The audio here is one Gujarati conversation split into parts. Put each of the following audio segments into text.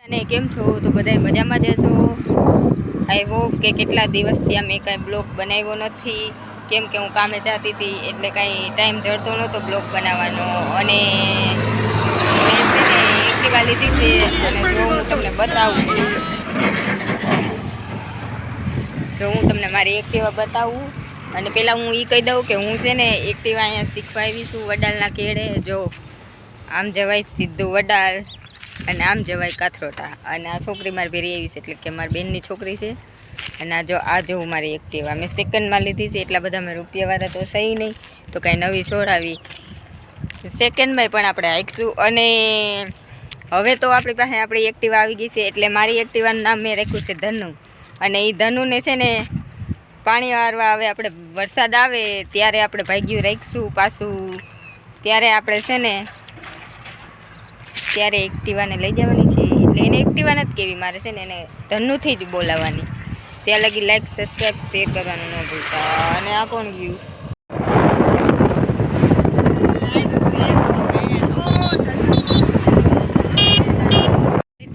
અને કેમ છો? તો બધા મજામાં જ છો. આઈ હોપ કે કેટલા દિવસથી અમે કાંઈ બ્લોગ બનાવ્યો નથી, કેમ કે હું કામે જતી હતી એટલે કાંઈ ટાઈમ જડતો નહોતો બ્લોગ બનાવવાનો. અને મેં છે ને એક્ટિવા લીધી છે અને જો હું તમને બતાવું, જો હું તમને મારી એક્ટિવા બતાવું. અને પહેલાં હું એ કહી દઉં કે હું છે ને એક્ટિવા અહીંયા શીખવા આવી છું વડાલના કેળે. જો આમ જવાય સીધું વડાલ અને આમ જવાય કાથરોટા. અને આ છોકરી મારી ભેરી આવી છે એટલે કે મારી બેનની છોકરી છે. અને આ જો મારી એક્ટિવા મેં સેકન્ડમાં લીધી છે, એટલા બધા મેં રૂપિયાવાળા તો સહી નહીં, તો કાંઈ નવી છોડાવી સેકન્ડમાં પણ આપણે હાંકશું. અને હવે તો આપણી પાસે આપણી એક્ટિવા આવી ગઈ છે, એટલે મારી એક્ટિવાનું નામ મેં રાખ્યું છે ધનુ. અને એ ધનુને છે ને પાણી વારવા આવે, આપણે વરસાદ આવે ત્યારે આપણે ભાગ્યું રાખીશું પાછું, ત્યારે આપણે છે ને ત્યારે એક્ટિવાને લઈ જવાની છે. એટલે એને એક્ટિવા નથી કહેવી, મારે છે ને એને ધનુથી જ બોલાવવાની. ત્યાં લગી લાઈક સબસ્ક્રાઈબ શેર કરવાનું ન ભૂલતા. અને આ કોણ ગયું?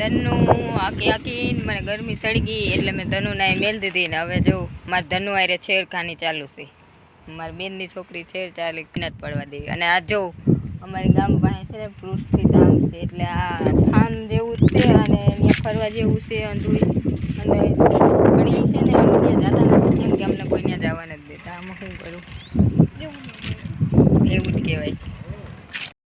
ધનુ આંકીને મને ગરમી સળી ગઈ એટલે મેં ધનુને મેલ દીધી. ને હવે જો મારે ધનુ આરે છેડખાની ચાલુ છે, મારી બેનની છોકરી છેડચાલી નથી પડવા દેવી. અને આ જો અમારી ગામ પાસે છે ને પૃથ્વી ધામ છે, એટલે આ થાન જેવું જ છે અને ત્યાં ફરવા જેવું છે અંધુય. અને પણ એ છે ને અમે ત્યાં જતા નથી, કેમ કે અમને કોઈ ત્યાં જવા નથી દેતા. આમાં શું કરું, એવું જ કહેવાય.